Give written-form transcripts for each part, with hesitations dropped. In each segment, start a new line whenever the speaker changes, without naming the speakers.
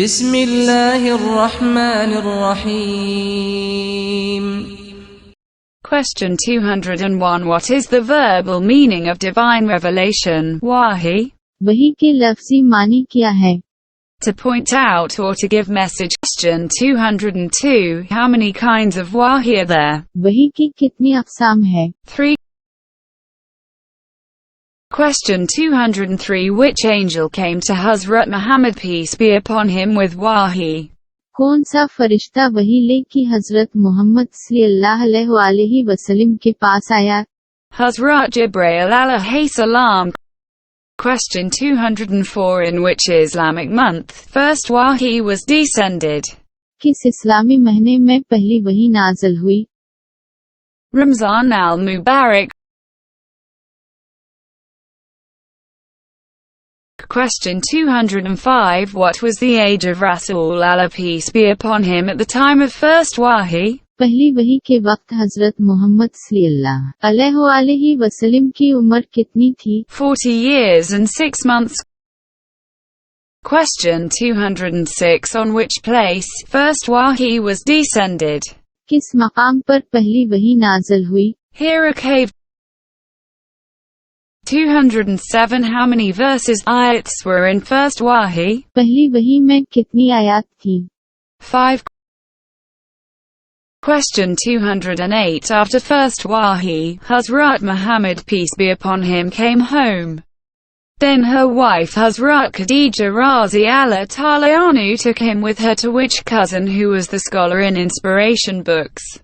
बिस्मिल्लाहिर्रहमानिर्रहीम.
Question 201. What is the verbal meaning of divine revelation, wahi?
वही के लफ्ज़ी मानी क्या है?
To point out or to give message. Question 202. How many kinds of wahi are there?
वही की कितनी अक़साम है?
3. Question 203. Which angel came to Hazrat Muhammad peace be upon him with wahi?
कौन सा फरिश्ता वही ले कि हज़रत मोहम्मद सल्लल्लाहु अलैहि वसल्लम के पास आया?
Hazrat Jibreel alayhi salam. Question 204. In which Islamic month first wahi was descended?
किस इस्लामी महीने में पहली वही नाज़िल हुई?
Ramzan al-Mubarak. Question 205. What was the age of Rasul Allah peace be upon him at the time of first wahi?
पहली वही के वक्त हज़रत मोहम्मद सल्लल्लाहु अलैहि वसल्लम की उम्र कितनी थी?
40 years and 6 months. Question 206. On which place first wahi was descended?
किस मकाम पर पहली वही नाज़िल हुई?
Hira cave. 207. How many verses ayats were in first wahi?
पहली वही में कितनी आयत थी?
5. Question 208. After first wahi, Hazrat Muhammad peace be upon him came home. Then her wife Hazrat Khadija Razi Allah Ta'ala Anhu took him with her to which cousin who was the scholar in inspiration books?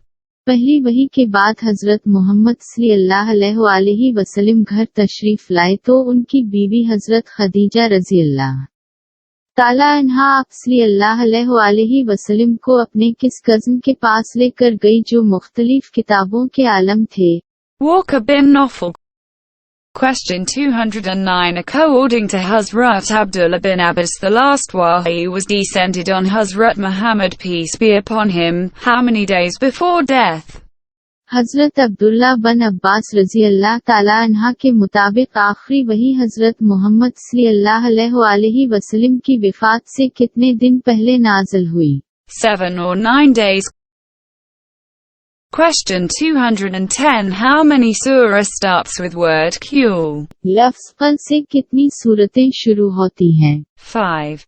पहली वही के बाद हज़रत मोहम्मद सल्लल्लाहु अलैहि वसल्लम घर तशरीफ लाए तो उनकी बीवी हज़रत खदीजा रज़ी अल्लाह ताला अन्हा आप सल्लल्लाहु अलैहि वसल्लम को अपने किस कज़न के पास लेकर गई जो मुख्तलिफ किताबों के आलम थे?
Walker bin Nawfal. Question 209. According to Hazrat Abdullah bin Abbas, the last wahi was descended on Hazrat Muhammad peace be upon him, how many days before death?
हज़रत अब्दुल्ला बन अब्बास रज़ी अल्लाह ताला अन्हा के मुताबिक आखिरी वही हज़रत मोहम्मद सल्लल्लाहु अलैहि वसल्लम की विफ़ात से कितने दिन पहले नाज़िल हुई?
7 or 9 days. Question 210. How many surah starts with word Qul?
लफ्ज़ क़ल से कितनी सूरतें शुरू होती हैं?
5.